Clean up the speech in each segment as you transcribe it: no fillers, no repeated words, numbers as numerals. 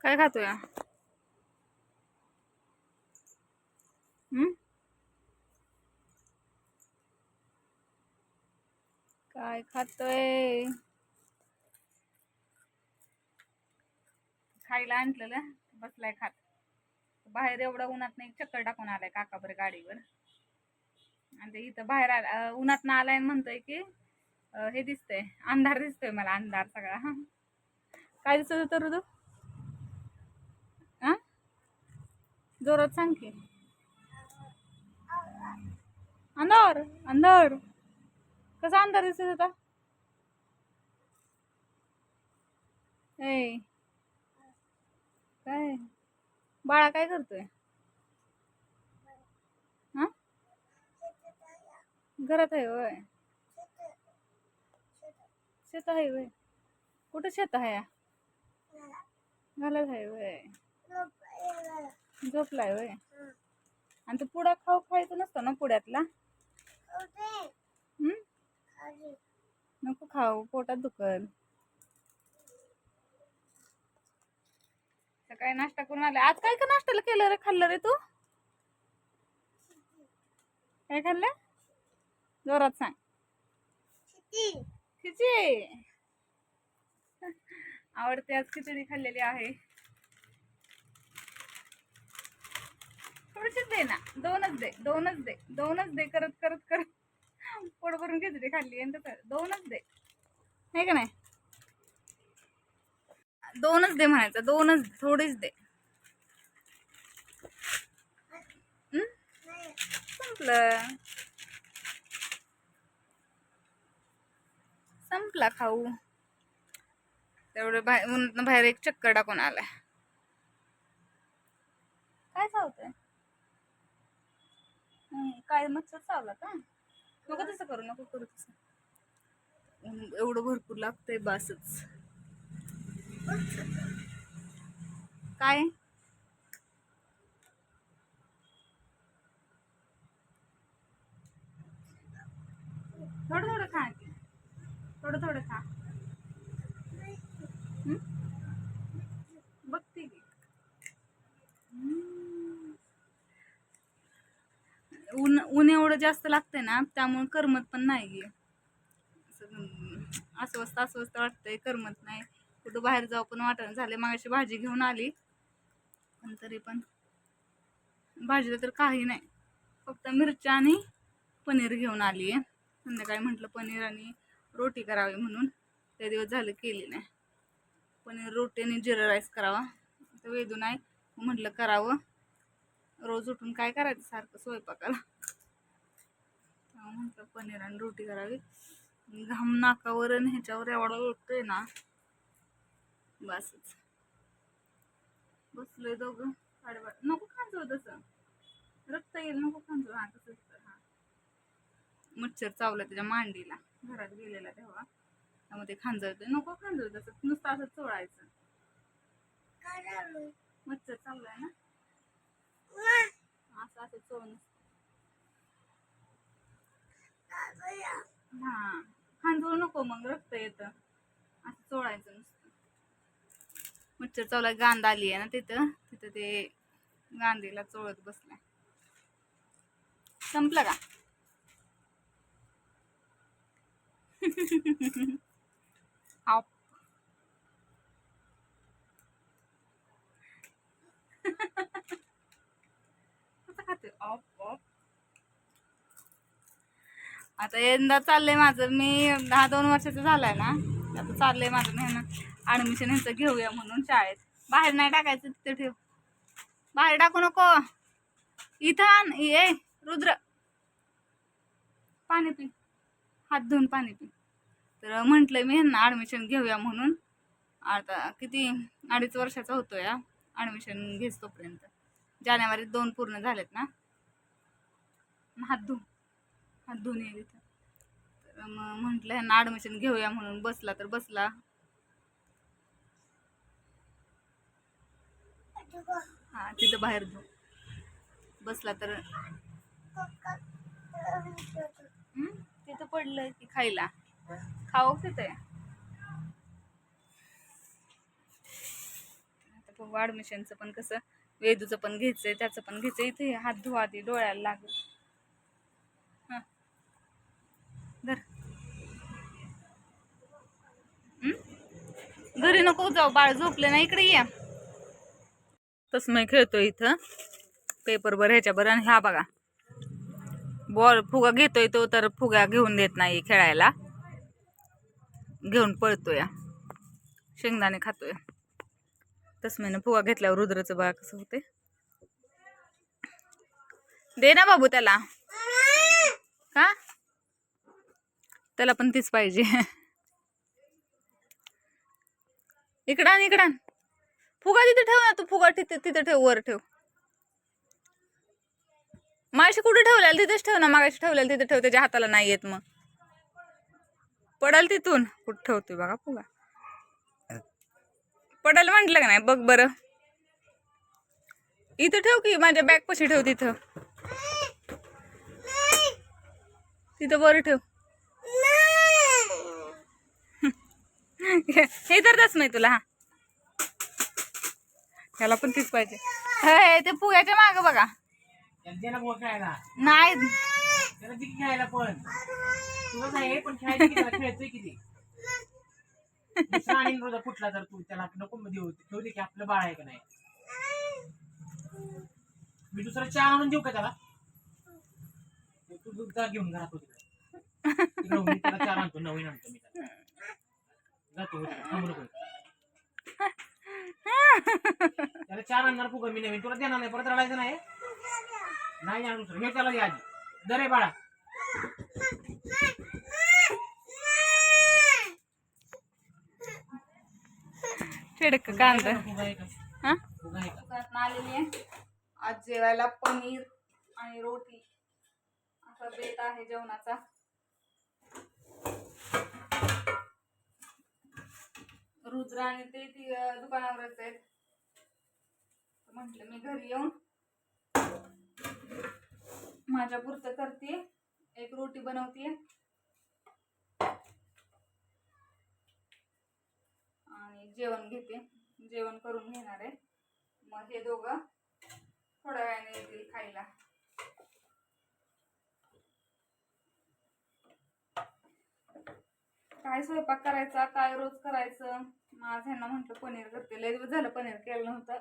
काय खातोय? काय खातोय? खायला आणलेलं बसलाय खात. बाहेर एवढं उन्हात नाही चक्कर टाकून आलाय काका बरं गाडीवर. आणि ते इथं बाहेर उन्हात ना आलाय म्हणतोय की हे दिसतंय, अंधार दिसतोय मला, अंधार सगळा. काय दिसत होतं ऋतू? हा, जोरात सांग की. अंधार अंधार. कसा अंधार दिसत होता? ए काय बाळा काय करतोय? हा, घरात आहे होय? शेत आहे होय? कुठं शेत आहे? घालत आहे होय? झोपलाय होय? आणि तो पुडा खायचं नसतं ना पुड्यातला? नको खाऊ, पोटात दुखल. सकाळी नाश्ता करून आले. आज काय का नाश्त्याला केलं रे, खाल्लं रे तू? काय खाल्लं? जोरात सांग. खिचडी. आवडते, आज खिचडी खाल्लेली आहे. थोडीशीच दे ना, दोनच दे, दोनच दे, दोनच दे. करत करत करत पोट भरून खिचडी खाल्ली. आणि दोनच दे, नाही का नाही? दोनच दे म्हणायचं, दोनच, थोडीच दे. संपलं, संपला खाऊ. तेवढं बाहेर एक चक्कर टाकून आलाय. काय चावतंय? काय मच्छर चावला का? नको तसं करू, नको करू तसं. एवढं भरपूर लागतंय बासच. काय थोडं थोडं खा की, थोडं थोडं खा. बघते की. ऊन ऊन एवढं जास्त लागतंय ना, त्यामुळे करमत पण नाही. अस्वस्थ अस्वस्थ वाटतंय, करमत नाही. कुठं बाहेर जाऊ पण वाटत झाले. मागाशी भाजी घेऊन आली, पण तरी पण भाजीला तर काही नाही, फक्त मिरच्या आणि पनीर घेऊन आली आहे. संध्याकाळी म्हटलं पनीर आणि रोटी करावी म्हणून, ते दिवस झाले केली नाही. पनीर रोटी आणि जिरा राईस करावा, तर वेदू नाही म्हटलं करावं. रोज उठून काय करायचं सारखं स्वयंपाकाला, म्हटलं पनीर आणि रोटी करावी. घाम नाकावर आणि ह्याच्यावर एवढा उठतोय ना, बसच. बसलोय दोघं साडेबारा. नको खांजू तसं, रक्त येईल. नको खांजू. हा तसंच कर. हा, मच्छर चावलं त्याच्या मांडीला, घरात गेलेला तेव्हा, त्यामध्ये खांजळतोय. नको खांजू तसं, नुसतं असं चोळायचं. मच्छर चावलाय ना, असं असं चोळून. हा, खांजवू नको, मग रक्त येतं. असं चोळायचं नुसतं. मच्छर चावलाय, गांध आली आहे ना तिथं तिथं, ते गांधीला चोळत बसलाय. संपलं का? आप कसं खाते? Of of. आता यंदा चाललंय माझं, मी 10-2 वर्षाचं झालाय ना, आता चाललंय माझं मेहनत ऍडमिशन ह्याचं घेऊया म्हणून शाळेत. बाहेर नाही टाकायचं, तिथे ठेव. बाहेर टाकू नको, इथं आण. ये रुद्र, पाणी पी, हात धुवून पाणी पी. तर म्हटलंय मी ह्यांना ऍडमिशन घेऊया म्हणून. आता किती 2.5 वर्षाचा होतोय ऍडमिशन घेस तोपर्यंत. जानेवारीत 2 पूर्ण झालेत ना. हात धुवून, हात धुवून ये तिथं. तर मग म्हटलं ह्यांना ऍडमिशन घेऊया म्हणून. बसला तर बसला, हा तिथं बाहेर धु. बसला तर तिथं पडलंय की खायला, खाऊ तिथे. आता ॲडमिशनचं पण कसं वेदूचं पण घ्यायचंय, त्याचं पण घ्यायचंय. इथे हात धुवा आधी, डोळ्याला लागेल. हां धर. घरी नको जाऊ, बाळ झोपले ना. इकडे या. तसं खेळतोय इथं पेपर बर ह्याच्या बरं. आणि ह्या बघा बॉल फुगा घेतोय तो, तर फुगा घेऊन देत नाही खेळायला, घेऊन पळतोय. शेंगदाणे खातोय. तसं फुगा घेतल्यावर रुद्रचं बघा कसं होते. दे ना बाबू त्याला. का त्याला पण तीच पाहिजे. इकडं इकडं फुगा तिथे ठेव ना तू. फुगा तिथे ठेव, वर ठेव. मागाशी कुठे ठेवलेला तिथेच ठेव ना. मागाशी ठेवलेला तिथे ठेव. त्याच्या हाताला नाही येत मग पडल तिथून. कुठं ठेवतोय बघा फुगा. पडल म्हटलं का नाही बघ बरं. इथं ठेव की, माझ्या बॅग पशी ठेव. तिथं वर ठेव. हे तर तस नाही तुला. हा ह्याला पण तीच पाहिजे. हे ते फुग्याच्या माग बघा. नाही कुठला तर तू त्याला नको देऊ. ठेवू दे की, आपलं बाळ आहे का नाही. मी दुसरा चहा आणून देऊ का त्याला. तू दूध घेऊन घरात होती. त्याला चहा आणतो, नवीन आणतो मी त्याला. जातो त्याला चार आणणार फुगा मी नवीन. तुला देणार नाही, परत रडायचं नाही. नाही आणू दुसरं. हे त्याला दे आधी. दरे बाळा. चिडक कांदा. हा आलेली आहे आज जेवायला. पनीर आणि रोटी असा बेत आहे जेवणाचा. रुद्र आणि ते दुकानावरच आहेत. म्हटलं मी घरी येऊन माझ्या पुरतं करते. एक रोटी बनवते आणि जेवण घेते. जेवण करून घेणार आहे. मग हे दोघं थोड्या वेळाने येतील खायला. काय स्वयंपाक करायचा, काय रोज करायचं. माझ ह्यांना म्हटलं पनीर करते. लय दिवस झालं पनीर केलं नव्हतं.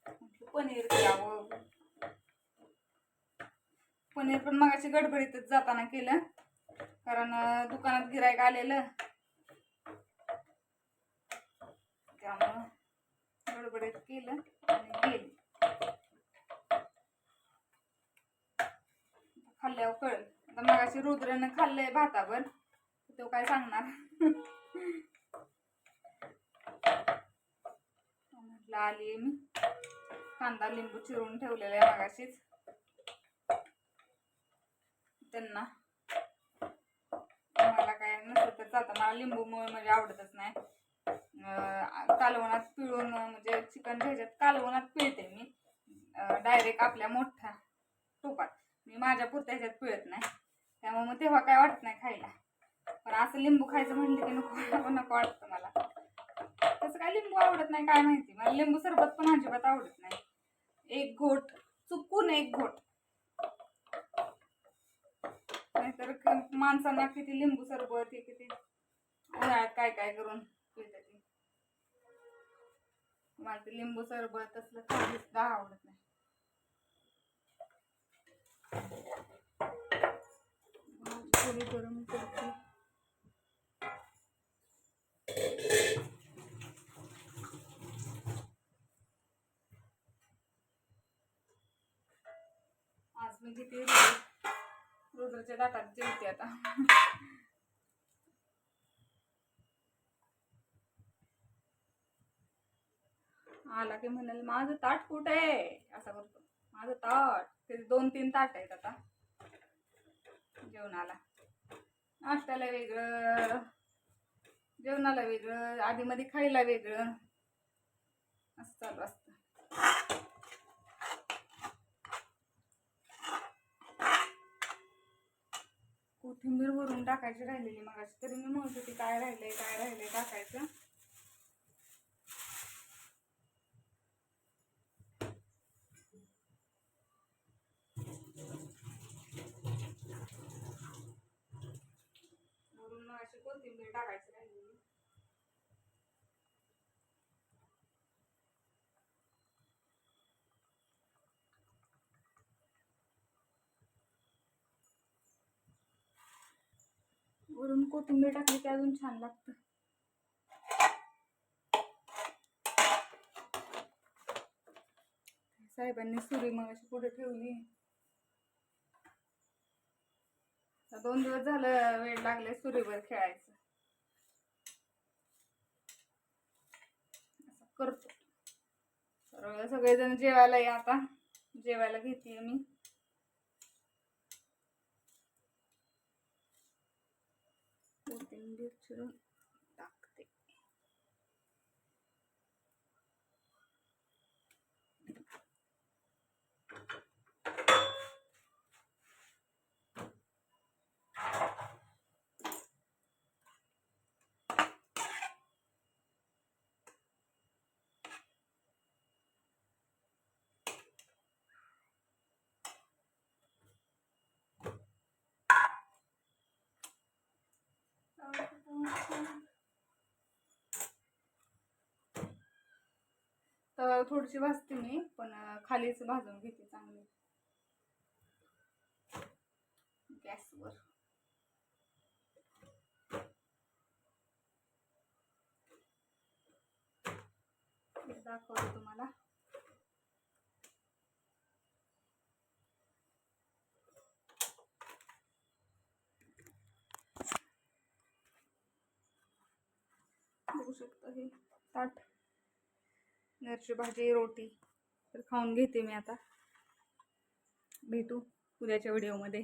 म्हटलं पनीर करावं. पनीर पण मगाशी गडबडीतच जाताना केलं, कारण दुकानात गिरायक आलेलं, त्यामुळं गडबडीत केलं आणि गेले. खाल्ल्यावर कळलं. आता मगाशी रुद्रनं खाल्लंय भातावर, तो काय सांगणार. म्हटलं आली मी. कांदा लिंबू चिरून ठेवलेला आहे मगाशीच. त्यांना मला काय नसतं तर चालतं. मला लिंबू म्हणजे आवडतच नाही. कालवणात पिळून, म्हणजे चिकनच्या ह्याच्यात कालवणात पिळते मी. डायरेक्ट आपल्या मोठ्या टोपात. मी माझ्या पुरत्या ह्याच्यात पिळत नाही. त्यामुळे मग तेव्हा काय वाटत नाही खायला. पण असं लिंबू खायचं म्हटलं की नको नको वाटतं मला. तसं काय लिंबू आवडत नाही काय माहिती. मला लिंबू सरबत पण अजिबात आवडत नाही. एक घोट, चुकून एक घोट. नाहीतर माणसांना किती लिंबू सरबत, हे किती उन्हाळ्यात काय काय करून पिळते ती. मला ते लिंबू सरबत असलं काहीच आवडत नाही. थोडी गरम करते. आज मी किती रुद्रच्या ताटात जेवते आता. आला की म्हणाल माझं ताट कुठे आहे असा करतो. माझं ताट. ते 2-3 ताट आहेत आता जेवणाला. नाश्त्याला वेगळं, जेवणाला वेगळं, आधी मध्ये खायला वेगळं, असं चालू असतं. कोथिंबीर वरून टाकायची राहिलेली मगाशी, तरी मी म्हणत होती काय राहिलंय टाकायचं. कोथिंबीर टाकायची राहिली. वरून कोथिंबीर टाकली की अजून छान लागतं. साहेबांनी सुरी मग अशी पुढे ठेवली. 2 दिवस झालं वेळ लागले सुरीवर खेळायचं. असं करतो. सगळेजण जेवायला या आता. जेवायला घेते मी. कोथिंबीर चिरून टाकते. तर थोडीशी भाजते मी, पण खालीच भाजून घेते चांगली गॅसवर. दाखवते तुम्हाला. बघू शकता हे ताट. मिरची भाजी रोटी तर खाऊन घेते मी आता. भेटू उद्याच्या व्हिडिओमध्ये.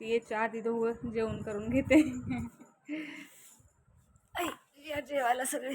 ती याच्या आधी दोघं जेवण करून घेते. या जेवायला सगळे.